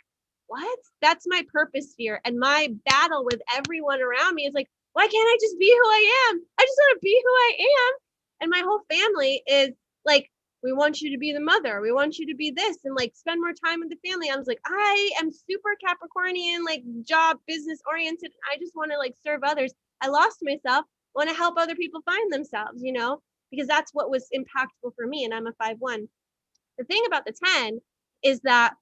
what? That's my purpose sphere. And my battle with everyone around me is like, why can't I just be who I am? I just want to be who I am. And my whole family is like, we want you to be the mother. We want you to be this and like spend more time with the family. I was like, I am super Capricornian, like job, business oriented. I just want to like serve others. I lost myself, want to help other people find themselves, because that's what was impactful for me. And I'm a 5-1. The thing about the 10 is that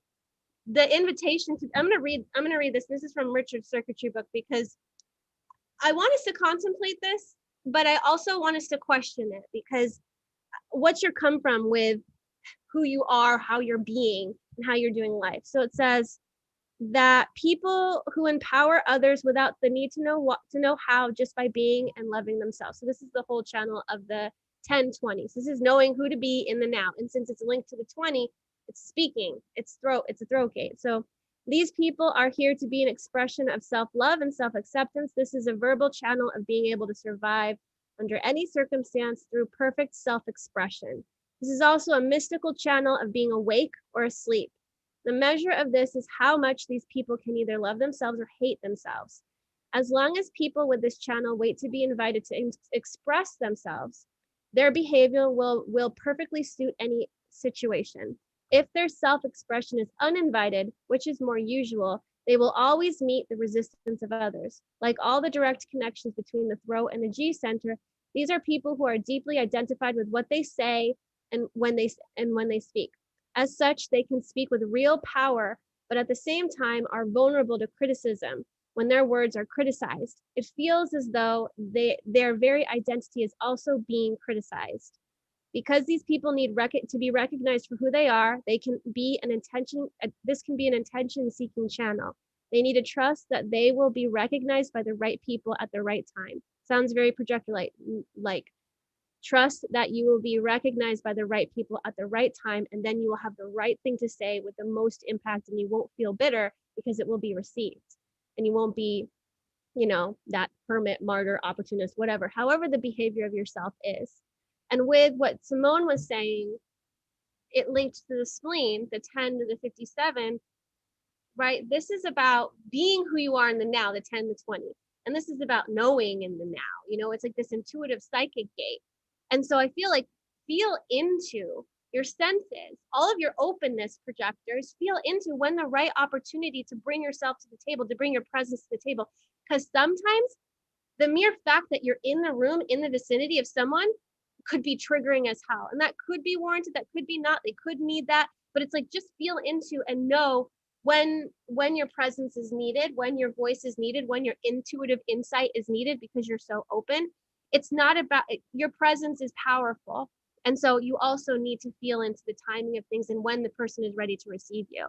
the invitation to, I'm going to read this. This is from Richard's circuitry book because I want us to contemplate this, but I also want us to question it because what's your come from with who you are, how you're being, and how you're doing life. So it says that people who empower others without the need to know how, just by being and loving themselves. So this is the whole channel of the 10-20. So this is knowing who to be in the now. And since it's linked to the 20, it's speaking, it's a throat gate. So these people are here to be an expression of self-love and self-acceptance. This is a verbal channel of being able to survive under any circumstance through perfect self-expression. This is also a mystical channel of being awake or asleep. The measure of this is how much these people can either love themselves or hate themselves. As long as people with this channel wait to be invited to express themselves, their behavior will perfectly suit any situation. If their self-expression is uninvited, which is more usual, they will always meet the resistance of others. Like all the direct connections between the throat and the G center, these are people who are deeply identified with what they say and when they speak. As such, they can speak with real power, but at the same time are vulnerable to criticism when their words are criticized. It feels as though their very identity is also being criticized. Because these people need to be recognized for who they are, this can be an intention-seeking channel. They need to trust that they will be recognized by the right people at the right time. Sounds very projector-like. Trust that you will be recognized by the right people at the right time, and then you will have the right thing to say with the most impact, and you won't feel bitter because it will be received. And you won't be, that hermit, martyr, opportunist, whatever, however the behavior of yourself is. And with what Simone was saying, it linked to the spleen, the 10 to the 57, right? This is about being who you are in the now, the 10 to 20. And this is about knowing in the now, it's like this intuitive psychic gate. And so I feel into your senses, all of your openness projectors, feel into when the right opportunity to bring yourself to the table, to bring your presence to the table. Because sometimes the mere fact that you're in the room, in the vicinity of someone, could be triggering as hell. And that could be warranted, that could be not, they could need that. But it's like, just feel into and know when your presence is needed, when your voice is needed, when your intuitive insight is needed, because you're so open. It's not about, your presence is powerful. And so you also need to feel into the timing of things and when the person is ready to receive you.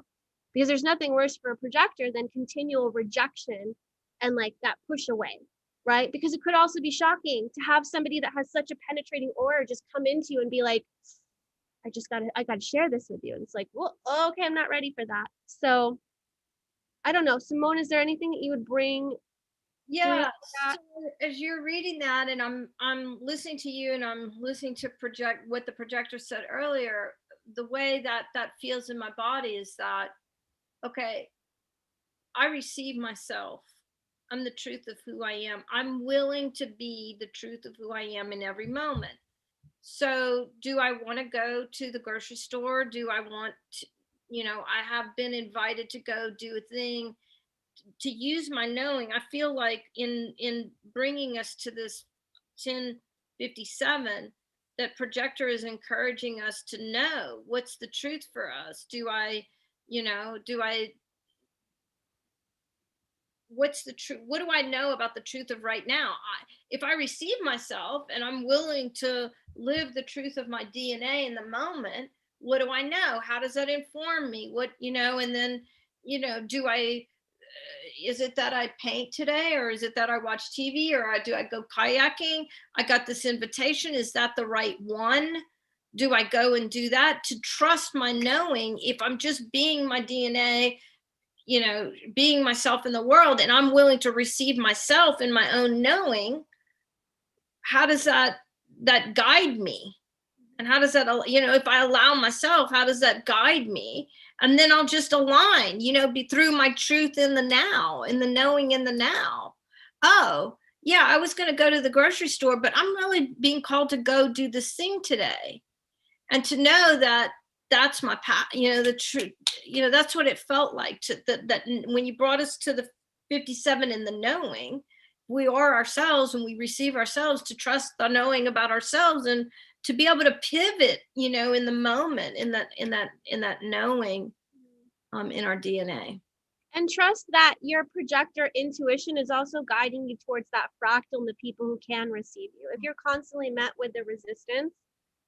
Because there's nothing worse for a projector than continual rejection and like that push away, right? Because it could also be shocking to have somebody that has such a penetrating aura just come into you and be like, I gotta share this with you. And it's like, well, okay, I'm not ready for that. So I don't know. Simone, is there anything that you would bring? Yeah. So as you're reading that, and I'm listening to you, and I'm listening to what the projector said earlier, the way that feels in my body is that, okay, I receive myself. I'm the truth of who I am. I'm willing to be the truth of who I am in every moment. So do I want to go to the grocery store? Do I want to, I have been invited to go do a thing, to use my knowing. I feel like in bringing us to this 1057, that projector is encouraging us to know what's the truth for us. What's the truth? What do I know about the truth of right now? If I receive myself and I'm willing to live the truth of my DNA in the moment, what do I know? How does that inform me? And then, do I, is it that I paint today, or is it that I watch TV, or do I go kayaking? I got this invitation. Is that the right one? Do I go and do that? To trust my knowing, if I'm just being my DNA, being myself in the world, and I'm willing to receive myself in my own knowing, how does that guide me? And how does that, if I allow myself, how does that guide me? And then I'll just align, be through my truth in the now, in the knowing in the now. Oh, yeah, I was going to go to the grocery store, but I'm really being called to go do this thing today. And to know that that's my path, the truth, that's what it felt like that when you brought us to the 57 in the knowing, we are ourselves, and we receive ourselves, to trust the knowing about ourselves, and to be able to pivot, in the moment, in that knowing, in our DNA. And trust that your projector intuition is also guiding you towards that fractal and the people who can receive you. If you're constantly met with the resistance,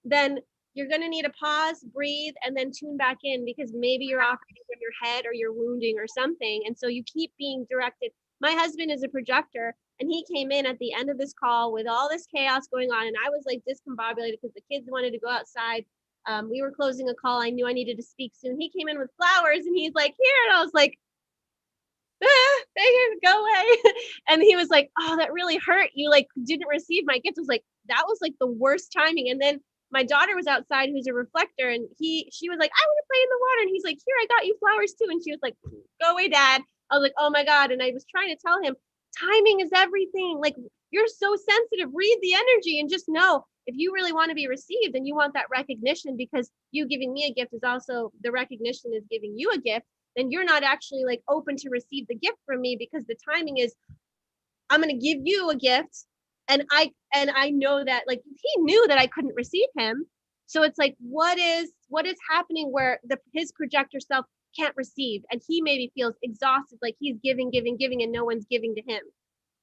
then you're going to need to pause, breathe, and then tune back in, because maybe you're operating from your head, or you're wounding or something. And so you keep being directed. My husband is a projector, and he came in at the end of this call with all this chaos going on. And I was like discombobulated because the kids wanted to go outside. We were closing a call. I knew I needed to speak soon. He came in with flowers, and he's like, here. And I was like, go away. And he was like, oh, that really hurt. You like didn't receive my gift. I was like, that was like the worst timing. And then my daughter was outside, who's a reflector, and she was like, I want to play in the water. And he's like, here, I got you flowers too. And she was like, go away, Dad. I was like, oh my God. And I was trying to tell him, timing is everything. Like, you're so sensitive. Read the energy and just know, if you really want to be received and you want that recognition, because you giving me a gift is also, the recognition is giving you a gift, then you're not actually like open to receive the gift from me, because the timing is, I'm going to give you a gift. And I know that, like, he knew that I couldn't receive him. So it's like, what is happening where his projector self can't receive, and he maybe feels exhausted, like he's giving, and no one's giving to him.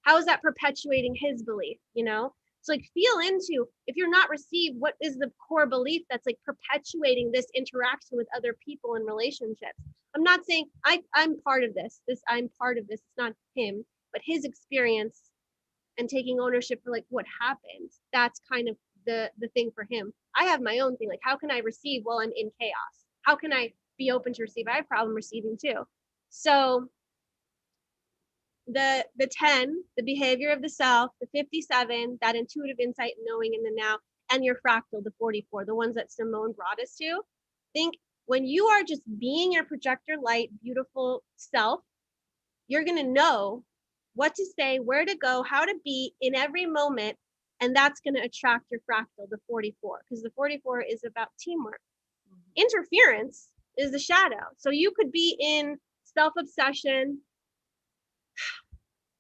How is that perpetuating his belief? It's like, feel into, if you're not received, what is the core belief that's like perpetuating this interaction with other people and relationships? I'm not saying I'm part of this. I'm part of this. It's not him, but his experience and taking ownership for like what happened. That's kind of the thing for him. I have my own thing. Like, how can I receive while I'm in chaos? How can I be open to receive? I have a problem receiving too. So the 10, the behavior of the self, the 57, that intuitive insight, knowing in the now, and your fractal, the 44, the ones that Simone brought us to. Think, when you are just being your projector light, beautiful self, you're going to know what to say, where to go, how to be in every moment. And that's going to attract your fractal, the 44, because the 44 is about teamwork. Interference is the shadow. So you could be in self-obsession,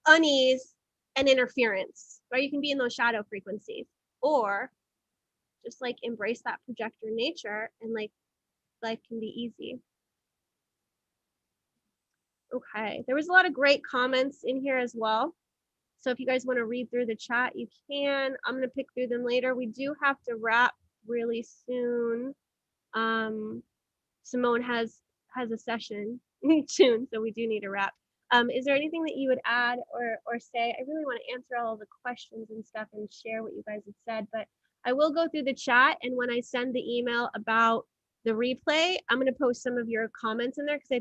unease, and interference, right? You can be in those shadow frequencies, or just like embrace that projector nature, and like life can be easy. Okay, there was a lot of great comments in here as well. So if you guys want to read through the chat, you can. I'm going to pick through them later. We do have to wrap really soon. Simone has a session soon, so we do need to wrap. Is there anything that you would add or say? I really want to answer all of the questions and stuff and share what you guys have said, but I will go through the chat, and when I send the email about the replay, I'm going to post some of your comments in there, because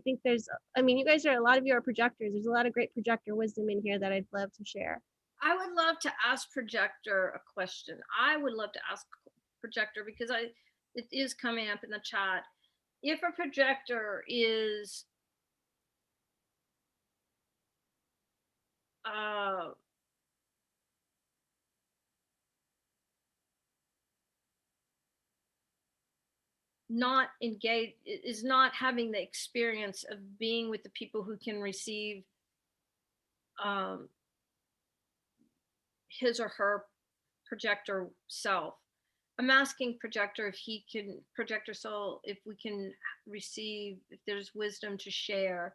I think you guys a lot of you are projectors. There's a lot of great projector wisdom in here that I'd love to share. I would love to ask Projector a question. I would love to ask Projector, because it is coming up in the chat. If a projector is not engaged, is not having the experience of being with the people who can receive his or her projector self. I'm asking projector if he can, projector soul, if we can receive, if there's wisdom to share.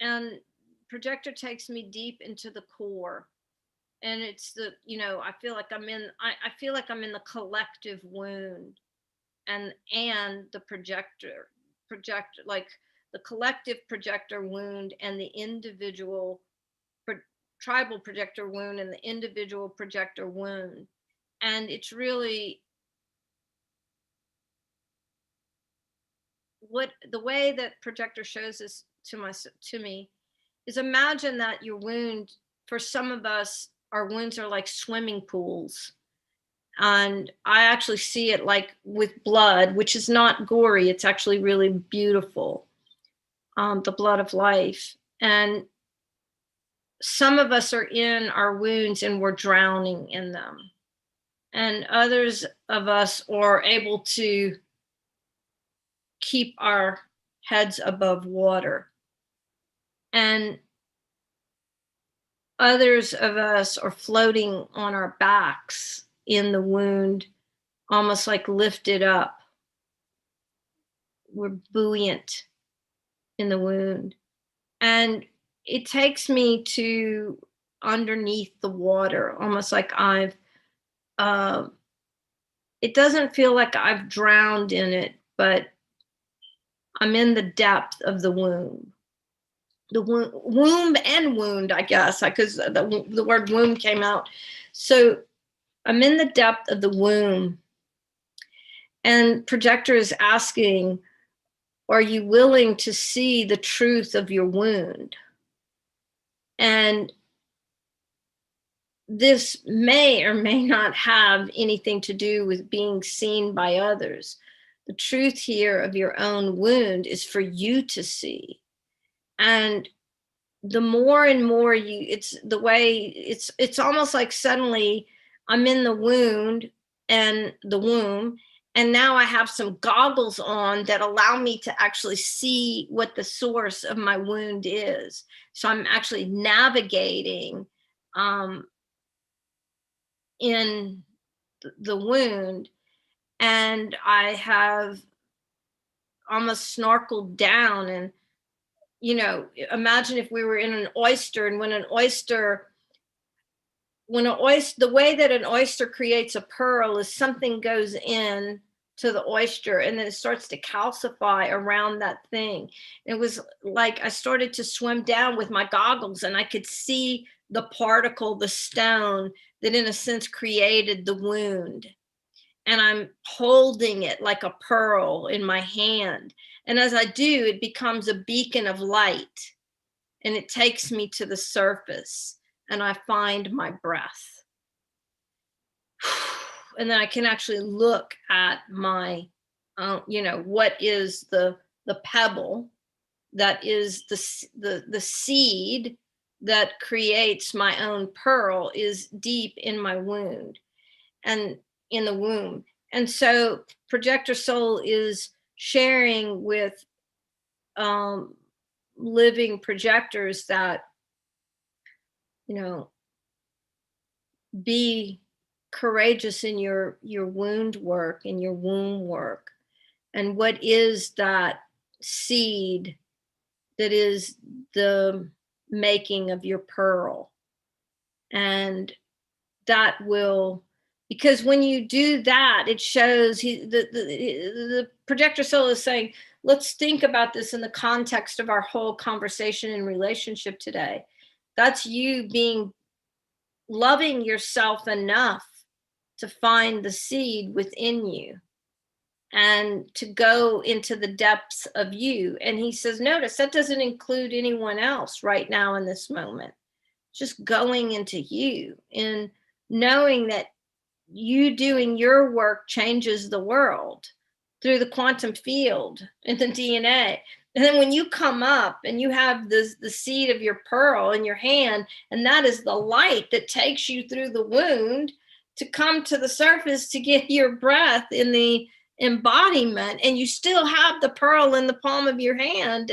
And projector takes me deep into the core. And it's the, you know, I feel like I'm in the collective wound, and the projector, like the collective projector wound and the individual tribal projector wound and the individual projector wound. And it's really what the way that projector shows this to me is, imagine that your wound, for some of us, our wounds are like swimming pools. And I actually see it like with blood, which is not gory. It's actually really beautiful. The blood of life. And some of us are in our wounds and we're drowning in them. And others of us are able to keep our heads above water. And others of us are floating on our backs in the wound, almost like lifted up. We're buoyant in the wound. And it takes me to underneath the water, almost like it doesn't feel like I've drowned in it, but I'm in the depth of the womb. The womb and wound, I guess, because the word womb came out. So I'm in the depth of the womb. And projector is asking, are you willing to see the truth of your wound? And this may or may not have anything to do with being seen by others. The truth here of your own wound is for you to see. And the more and more it's the way, it's almost like suddenly I'm in the wound and the womb, and now I have some goggles on that allow me to actually see what the source of my wound is. So I'm actually navigating in the wound, and I have almost snorkeled down. And you know, imagine if we were in an oyster, and when the way that an oyster creates a pearl is something goes in to the oyster and then it starts to calcify around that thing. It was like I started to swim down with my goggles and I could see the particle, the stone that in a sense created the wound. And I'm holding it like a pearl in my hand. And as I do, it becomes a beacon of light and it takes me to the surface and I find my breath. And then I can actually look at my, what is the pebble that is the seed that creates my own pearl is deep in my wound and in the womb. And so projector soul is sharing with living projectors that, be courageous in your wound work and your womb work. And what is that seed that is the making of your pearl? And that will, because when you do that, it shows the projector soul is saying, let's think about this in the context of our whole conversation and relationship today. That's you loving yourself enough to find the seed within you and to go into the depths of you. And he says, notice that doesn't include anyone else right now in this moment. Just going into you and knowing that you doing your work changes the world through the quantum field and the DNA. And then when you come up and you have the seed of your pearl in your hand, and that is the light that takes you through the wound to come to the surface to get your breath in the embodiment, and you still have the pearl in the palm of your hand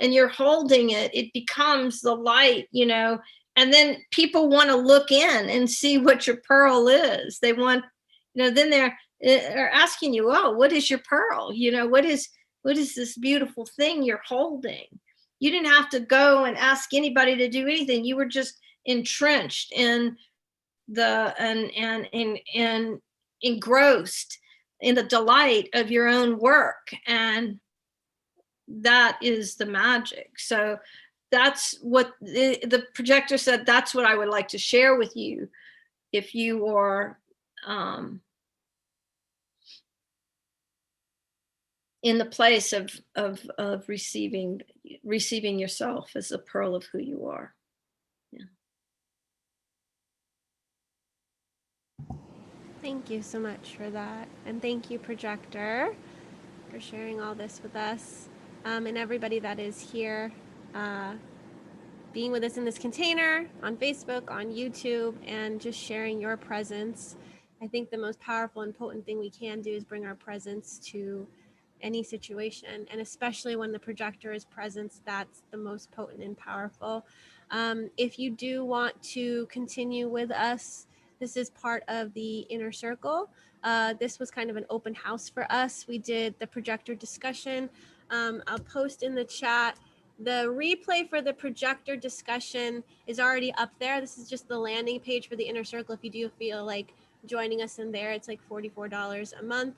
and you're holding it, it becomes the light, you know, and then people want to look in and see what your pearl is. They want, you know, then they're asking you, oh, what is your pearl? You know, what is this beautiful thing you're holding? You didn't have to go and ask anybody to do anything. You were just entrenched in the and engrossed in the delight of your own work, and that is the magic. So that's what the projector said. That's what I would like to share with you if you are in the place of receiving yourself as a pearl of who you are. Yeah. Thank you so much for that. And thank you, Projector, for sharing all this with us, and everybody that is here, being with us in this container, on Facebook, on YouTube, and just sharing your presence. I think the most powerful and potent thing we can do is bring our presence to any situation, and especially when the projector is present, that's the most potent and powerful. If you do want to continue with us, this is part of the inner circle. This was kind of an open house for us. We did the projector discussion. I'll post in the chat. The replay for the projector discussion is already up there. This is just the landing page for the inner circle. If you do feel like joining us in there, it's like $44 a month.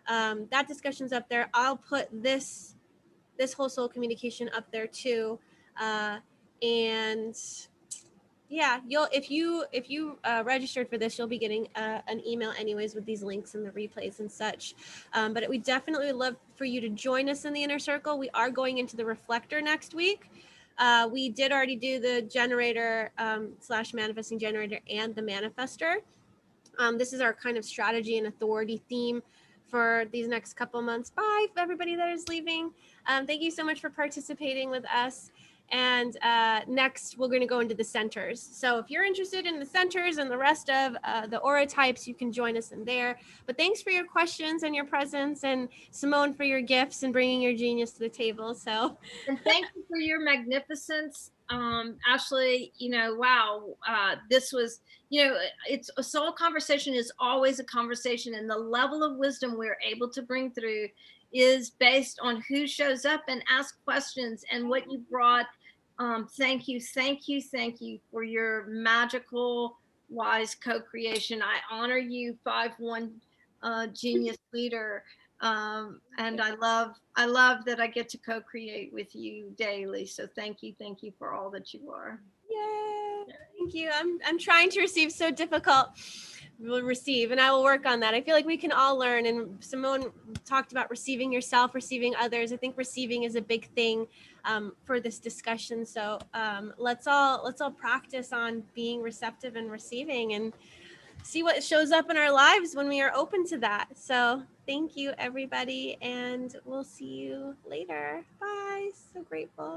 That discussion's up there. I'll put this whole soul communication up there too. And yeah, if you registered for this, you'll be getting an email anyways with these links and the replays and such. But we definitely would love for you to join us in the inner circle. We are going into the reflector next week. We did already do the generator / manifesting generator and the manifester. This is our kind of strategy and authority theme for these next couple months. Bye, everybody that is leaving. Thank you so much for participating with us. And next, we're going to go into the centers. So if you're interested in the centers and the rest of the aura types, you can join us in there. But thanks for your questions and your presence, and Simone for your gifts and bringing your genius to the table. So, and thank you for your magnificence, Ashley. You know, wow, this was, you know, it's a soul conversation is always a conversation, and the level of wisdom we're able to bring through is based on who shows up and asks questions and what you brought. Thank you for your magical, wise co-creation. I honor you, 5-1 genius leader. And I love that I get to co-create with you daily. So thank you for all that you are. yay! Thank you. I'm trying to receive so difficult. Will receive, and I will work on that. I feel like we can all learn, and Simone talked about receiving yourself, receiving others. I think receiving is a big thing for this discussion. So let's all practice on being receptive and receiving, and see what shows up in our lives when we are open to that. So thank you, everybody, and we'll see you later. Bye. So grateful.